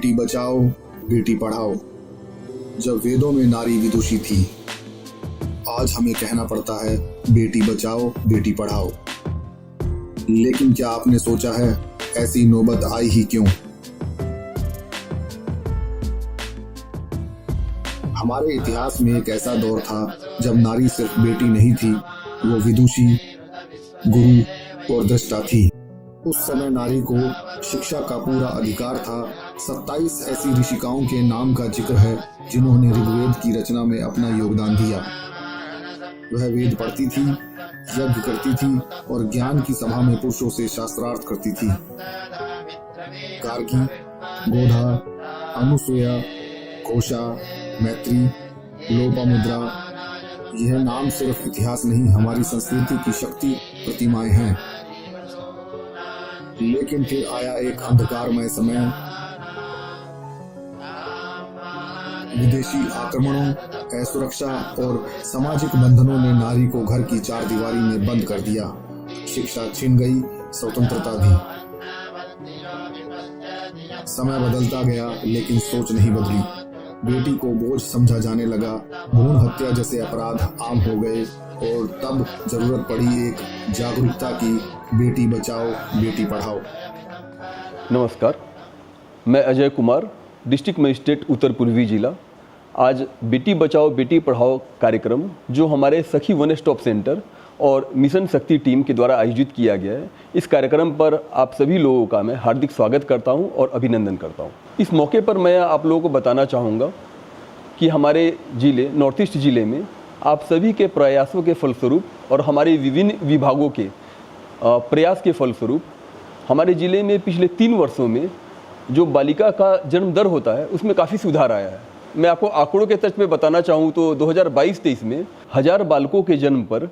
बेटी बचाओ बेटी पढ़ाओ। जब वेदों में नारी विदुषी थी, आज हमें कहना पड़ता है बेटी बचाओ बेटी पढ़ाओ। लेकिन क्या आपने सोचा है ऐसी नौबत आई ही क्यों? हमारे इतिहास में एक ऐसा दौर था जब नारी सिर्फ बेटी नहीं थी, वो विदुषी, गुरु और दृष्टा थी। उस समय नारी को शिक्षा का पूरा अधिकार था। 27 ऐसी ऋषिकाओं के नाम का जिक्र है जिन्होंने ऋग्वेद की रचना में अपना योगदान दिया। वह वेद पढ़ती थी, यज्ञ करती थी और ज्ञान की सभा में पुरुषों से शास्त्रार्थ करती थी। गार्गी, गोधा, अनुसूया, घोषा, मैत्री, लोपामुद्रा, यह नाम सिर्फ इतिहास नहीं, हमारी संस्कृति की शक्ति प्रतिमाएं हैं। लेकिन फिर आया एक अंधकारमय समय। विदेशी आक्रमणों, असुरक्षा और सामाजिक बंधनों ने नारी को घर की चार दीवारी में बंद कर दिया। शिक्षा छिन गई, स्वतंत्रता भी। समय बदलता गया लेकिन सोच नहीं बदली। बेटी को बोझ समझा जाने लगा, भ्रूण हत्या जैसे अपराध आम हो गए और तब जरूरत पड़ी एक जागरूकता की, बेटी बचाओ बेटी पढ़ाओ। नमस्कार, मैं अजय कुमार, डिस्ट्रिक्ट मजिस्ट्रेट उत्तर पूर्वी जिला। आज बेटी बचाओ बेटी पढ़ाओ कार्यक्रम जो हमारे सखी वन स्टॉप सेंटर और मिशन शक्ति टीम के द्वारा आयोजित किया गया है, इस कार्यक्रम पर आप सभी लोगों का मैं हार्दिक स्वागत करता हूं और अभिनंदन करता हूं। इस मौके पर मैं आप लोगों को बताना चाहूँगा कि हमारे जिले नॉर्थ ईस्ट जिले में आप सभी के प्रयासों के फलस्वरूप और हमारे विभिन्न विभागों के प्रयास के फलस्वरूप हमारे ज़िले में पिछले 3 वर्षों में जो बालिका का जन्म दर होता है उसमें काफ़ी सुधार आया है। मैं आपको आंकड़ों के तर्ज पे बताना चाहूँ तो 2022-23 में 1000 बालकों के जन्म पर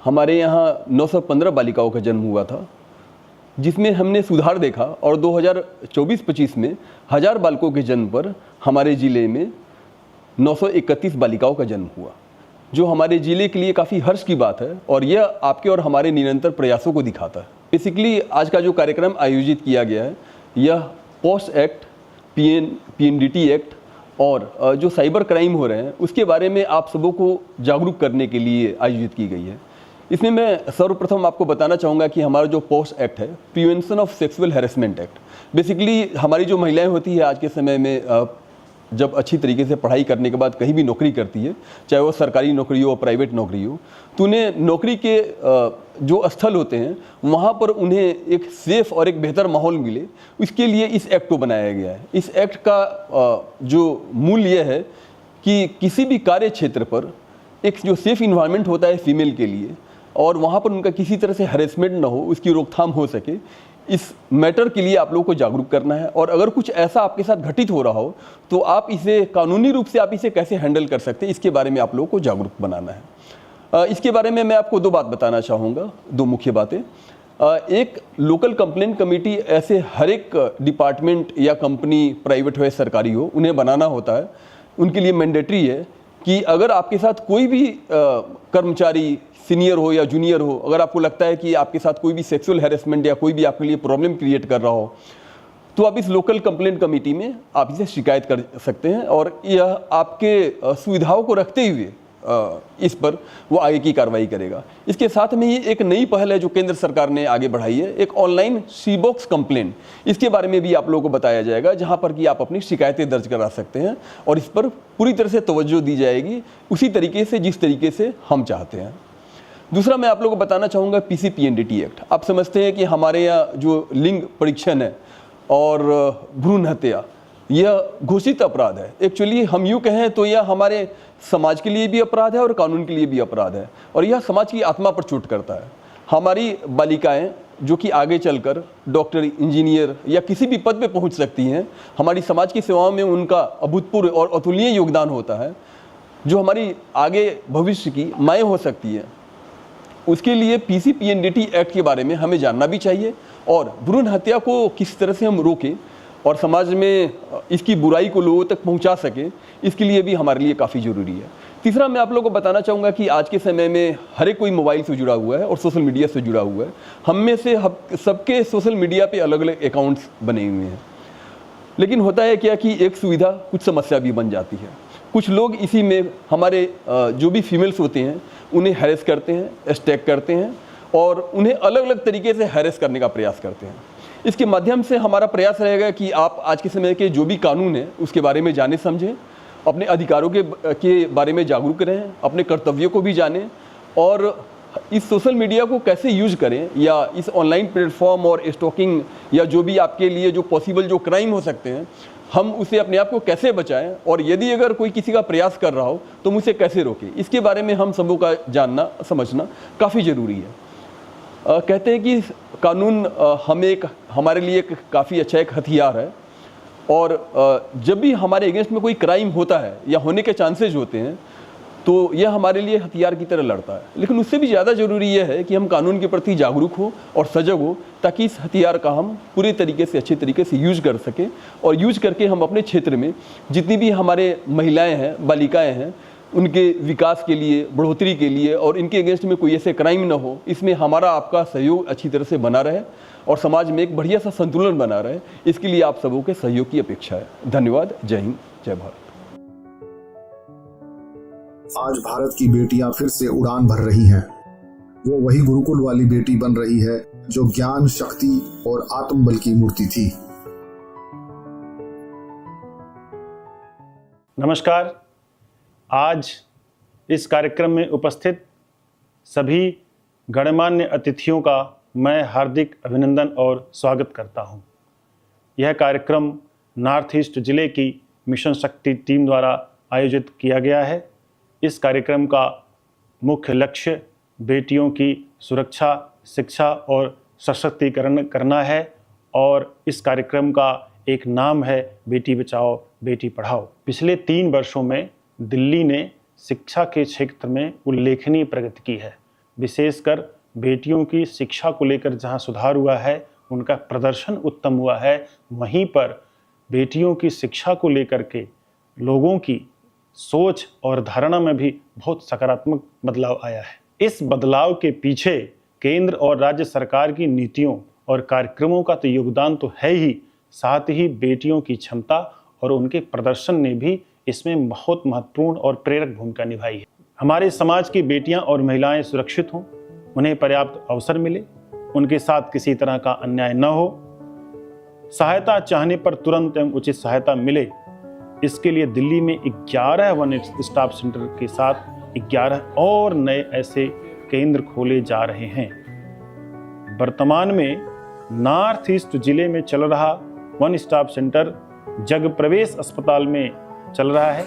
हमारे यहाँ 915 बालिकाओं का जन्म हुआ था, जिसमें हमने सुधार देखा। और 2024-25 में 1000 बालकों के जन्म पर हमारे ज़िले में 931 बालिकाओं का जन्म हुआ, जो हमारे ज़िले के लिए काफ़ी हर्ष की बात है और यह आपके और हमारे निरंतर प्रयासों को दिखाता है। बेसिकली आज का जो कार्यक्रम आयोजित किया गया है, यह पोस्ट एक्ट, पीएनडीटी एक्ट और जो साइबर क्राइम हो रहे हैं उसके बारे में आप सबों को जागरूक करने के लिए आयोजित की गई है। इसमें मैं सर्वप्रथम आपको बताना चाहूँगा कि हमारा जो पोस्ट एक्ट है, prevention of sexual harassment act, basically हमारी जो महिलाएं होती है आज के समय में जब अच्छी तरीके से पढ़ाई करने के बाद कहीं भी नौकरी करती है, चाहे वो सरकारी नौकरी हो प्राइवेट नौकरी हो, तो उन्हें नौकरी के जो स्थल होते हैं वहाँ पर उन्हें एक सेफ और एक बेहतर माहौल मिले, इसके लिए इस एक्ट को बनाया गया है। इस एक्ट का जो मूल यह है कि किसी भी कार्य क्षेत्र पर एक जो सेफ इन्वायरमेंट होता है फीमेल के लिए और वहाँ पर उनका किसी तरह से हैरेसमेंट ना हो, उसकी रोकथाम हो सके, इस मैटर के लिए आप लोगों को जागरूक करना है। और अगर कुछ ऐसा आपके साथ घटित हो रहा हो तो आप इसे कानूनी रूप से आप इसे कैसे हैंडल कर सकते हैं, इसके बारे में आप लोगों को जागरूक बनाना है। इसके बारे में मैं आपको 2 बात बताना चाहूँगा, 2 मुख्य बातें। एक लोकल कंप्लेंट कमेटी ऐसे हर एक डिपार्टमेंट या कंपनी, प्राइवेट हो या सरकारी हो, उन्हें बनाना होता है। उनके लिए मैंडेटरी है कि अगर आपके साथ कोई भी कर्मचारी सीनियर हो या जूनियर हो, अगर आपको लगता है कि आपके साथ कोई भी सेक्सुअल हैरेसमेंट या कोई भी आपके लिए प्रॉब्लम क्रिएट कर रहा हो, तो आप इस लोकल कंप्लेंट कमेटी में आप इसे शिकायत कर सकते हैं और यह आपके सुविधाओं को रखते हुए इस पर वो आगे की कार्रवाई करेगा। इसके साथ में ही एक नई पहल है जो केंद्र सरकार ने आगे बढ़ाई है, एक ऑनलाइन सी-बॉक्स कंप्लेंट। इसके बारे में भी आप लोगों को बताया जाएगा, जहां पर कि आप अपनी शिकायतें दर्ज करा सकते हैं और इस पर पूरी तरह से तवज्जो दी जाएगी, उसी तरीके से जिस तरीके से हम चाहते हैं। दूसरा मैं आप लोगों को बताना चाहूँगा पीएनडीटी एक्ट। आप समझते हैं कि हमारे यहाँ जो लिंग परीक्षण है और भ्रूण हत्या, यह घोषित अपराध है। एक्चुअली हम यूँ कहें तो यह हमारे समाज के लिए भी अपराध है और कानून के लिए भी अपराध है और यह समाज की आत्मा पर चोट करता है। हमारी बालिकाएं जो कि आगे चलकर डॉक्टर, इंजीनियर या किसी भी पद पे पहुंच सकती हैं, हमारी समाज की सेवाओं में उनका अभूतपूर्व और अतुलनीय योगदान होता है, जो हमारी आगे भविष्य की माएँ हो सकती हैं। उसके लिए पीएनडीटी एक्ट के बारे में हमें जानना भी चाहिए और भ्रूण हत्या को किस तरह से हम रोकें और समाज में इसकी बुराई को लोगों तक पहुंचा सके, इसके लिए भी हमारे लिए काफ़ी ज़रूरी है। तीसरा मैं आप लोगों को बताना चाहूँगा कि आज के समय में हर एक कोई मोबाइल से जुड़ा हुआ है और सोशल मीडिया से जुड़ा हुआ है। हम में से सबके सोशल मीडिया पे अलग अलग अकाउंट्स बने हुए हैं। लेकिन होता है क्या कि एक सुविधा कुछ समस्या भी बन जाती है। कुछ लोग इसी में हमारे जो भी फीमेल्स होते हैं उन्हें हैरेस करते हैं, अटैक करते हैं और उन्हें अलग अलग तरीके से हैरेस करने का प्रयास करते हैं। इसके माध्यम से हमारा प्रयास रहेगा कि आप आज के समय के जो भी कानून है उसके बारे में जाने समझें, अपने अधिकारों के बारे में जागरूक रहें, अपने कर्तव्यों को भी जानें और इस सोशल मीडिया को कैसे यूज करें या इस ऑनलाइन प्लेटफॉर्म और स्टॉकिंग या जो भी आपके लिए जो पॉसिबल जो क्राइम हो सकते हैं, हम उसे अपने आप को कैसे बचाएं और यदि अगर कोई किसी का प्रयास कर रहा हो तो हम उसे कैसे रोकें, इसके बारे में हम सबों का जानना समझना काफ़ी ज़रूरी है। कहते हैं कि कानून हमारे लिए एक काफ़ी अच्छा एक हथियार है और जब भी हमारे अगेंस्ट में कोई क्राइम होता है या होने के चांसेज होते हैं तो यह हमारे लिए हथियार की तरह लड़ता है। लेकिन उससे भी ज़्यादा ज़रूरी यह है कि हम कानून के प्रति जागरूक हो और सजग हो ताकि इस हथियार का हम पूरे तरीके से अच्छे तरीके से यूज कर सकें और यूज करके हम अपने क्षेत्र में जितनी भी हमारे महिलाएं हैं, बालिकाएं हैं, उनके विकास के लिए, बढ़ोतरी के लिए और इनके अगेंस्ट में कोई ऐसे क्राइम ना हो, इसमें हमारा आपका सहयोग अच्छी तरह से बना रहे और समाज में एक बढ़िया सा संतुलन बना रहे। इसके लिए आप सबों के सहयोग की अपेक्षा है। धन्यवाद। जय हिंद, जय भारत। आज भारत की बेटियां फिर से उड़ान भर रही हैं। वो वही गुरुकुल वाली बेटी बन रही है जो ज्ञान, शक्ति और आत्मबल की मूर्ति थी। नमस्कार। आज इस कार्यक्रम में उपस्थित सभी गणमान्य अतिथियों का मैं हार्दिक अभिनंदन और स्वागत करता हूं। यह कार्यक्रम नॉर्थ ईस्ट जिले की मिशन शक्ति टीम द्वारा आयोजित किया गया है। इस कार्यक्रम का मुख्य लक्ष्य बेटियों की सुरक्षा, शिक्षा और सशक्तिकरण करना है और इस कार्यक्रम का एक नाम है बेटी बचाओ बेटी पढ़ाओ। पिछले 3 वर्षों में दिल्ली ने शिक्षा के क्षेत्र में उल्लेखनीय प्रगति की है। विशेषकर बेटियों की शिक्षा को लेकर जहां सुधार हुआ है, उनका प्रदर्शन उत्तम हुआ है, वहीं पर बेटियों की शिक्षा को लेकर के लोगों की सोच और धारणा में भी बहुत सकारात्मक बदलाव आया है। इस बदलाव के पीछे केंद्र और राज्य सरकार की नीतियों और कार्यक्रमों का तो योगदान तो है ही, साथ ही बेटियों की क्षमता और उनके प्रदर्शन ने भी इसमें बहुत महत्वपूर्ण और प्रेरक भूमिका निभाई है। हमारे समाज की बेटियां और महिलाएं सुरक्षित हों, उन्हें पर्याप्त अवसर मिले, उनके साथ किसी तरह का अन्याय न हो, सहायता चाहने पर तुरंत एवं उचित सहायता मिले, इसके लिए दिल्ली में 11 वन स्टॉप सेंटर के साथ 11 और नए ऐसे केंद्र खोले जा रहे हैं। वर्तमान में नॉर्थ ईस्ट जिले में चल रहा वन स्टॉप सेंटर जग प्रवेश अस्पताल में चल रहा है,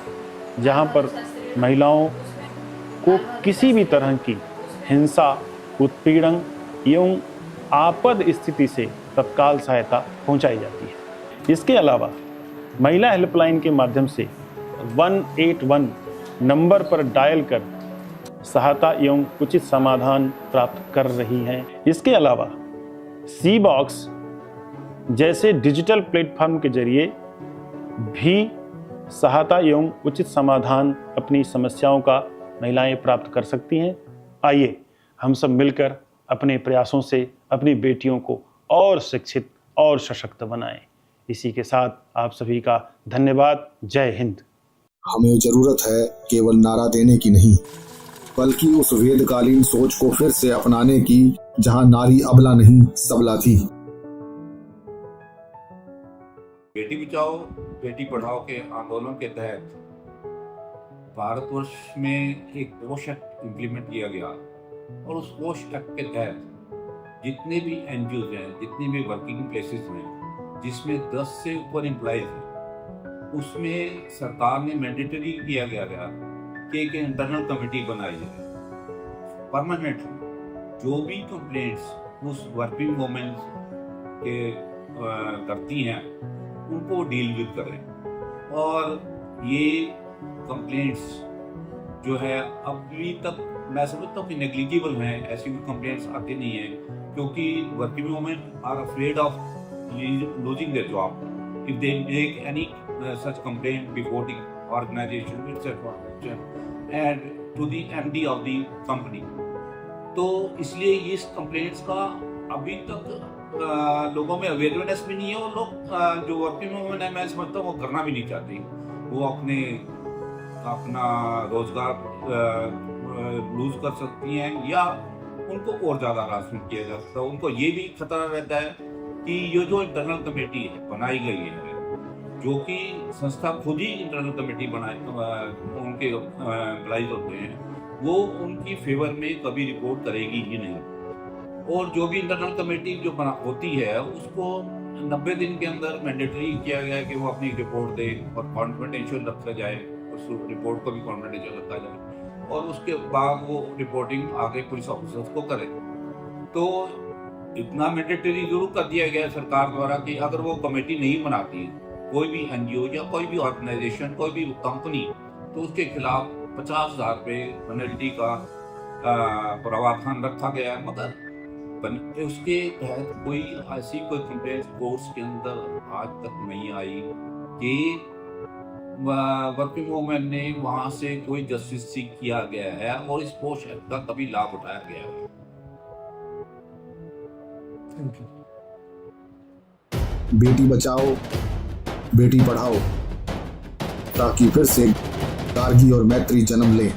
जहां पर महिलाओं को किसी भी तरह की हिंसा, उत्पीड़न एवं आपात स्थिति से तत्काल सहायता पहुंचाई जाती है। इसके अलावा महिला हेल्पलाइन के माध्यम से 181 नंबर पर डायल कर सहायता एवं उचित समाधान प्राप्त कर रही हैं। इसके अलावा सी बॉक्स जैसे डिजिटल प्लेटफॉर्म के जरिए भी सहायता एवं उचित समाधान अपनी समस्याओं का महिलाएं प्राप्त कर सकती हैं। आइए हम सब मिलकर अपने प्रयासों से अपनी बेटियों को और शिक्षित और सशक्त बनाएं। इसी के साथ आप सभी का धन्यवाद। जय हिंद। हमें जरूरत है केवल नारा देने की नहीं, बल्कि उस वेदकालीन सोच को फिर से अपनाने की जहां नारी अबला नहीं सबला थी। बेटी बचाओ बेटी पढ़ाओ के आंदोलन के तहत भारतवर्ष में एक पोष एक्ट इम्प्लीमेंट किया गया और उस पोष एक्ट के तहत जितने भी एनजीओ हैं, जितने भी वर्किंग प्लेसेस हैं जिसमें 10 से ऊपर एम्प्लॉइज हैं, उसमें सरकार ने मैंडेटरी किया गया कि एक इंटरनल कमेटी बनाई जाए परमानेंटली। जो भी कंप्लेंट्स उस वर्किंग वुमेन के करती हैं उनको डील विद करें। और ये कंप्लेंट्स जो है अभी तक मैं समझता हूँ कि नेग्लिजिबल हैं, ऐसी कोई कंप्लेंट्स आती नहीं है, क्योंकि working women are afraid of losing their job if they make any such complaint before the organization etc. and to the MD of the company। तो इसलिए इस कंप्लेंट्स का अभी तक लोगों में अवेयरनेस भी नहीं है और लोग जो वर्किंग वूमेन है मैं समझता हूँ वो करना भी नहीं चाहती। वो अपना रोजगार लूज कर सकती हैं या उनको और ज़्यादा हरासमेंट किया जा सकता है। उनको ये भी खतरा रहता है कि ये जो इंटरनल कमेटी है बनाई गई है, जो कि संस्था खुद ही इंटरनल कमेटी उनके एम्प्लॉइज होते हैं, वो उनकी फेवर में कभी रिपोर्ट करेगी ही नहीं। और जो भी इंटरनल कमेटी जो होती है उसको 90 दिन के अंदर मैंडेटरी किया गया है कि वो अपनी रिपोर्ट दे और कॉन्फिडेंशियल रखा जाए, उस रिपोर्ट को भी कॉन्फिडेंशियल रखा जाए और उसके बाद वो रिपोर्टिंग आगे पुलिस ऑफिसर्स को करे। तो इतना मैंडेटरी जरूर कर दिया गया है सरकार द्वारा कि अगर वो कमेटी नहीं बनाती कोई भी एनजीओ या कोई भी ऑर्गेनाइजेशन, कोई भी कंपनी, तो उसके खिलाफ 50,000 रुपये पेनल्टी का प्रावधान रखा गया है। मगर उसके तहत कोई ऐसी कोई कंप्लेंट कोर्ट्स के अंदर आज तक नहीं आई कि वर्किंग वूमेन ने वहां से कोई जस्टिस सीख किया गया है और इस पोस्ट एक्ट का कभी लाभ उठाया गया है। बेटी बचाओ बेटी पढ़ाओ ताकि फिर से गार्गी और मैत्री जन्म ले।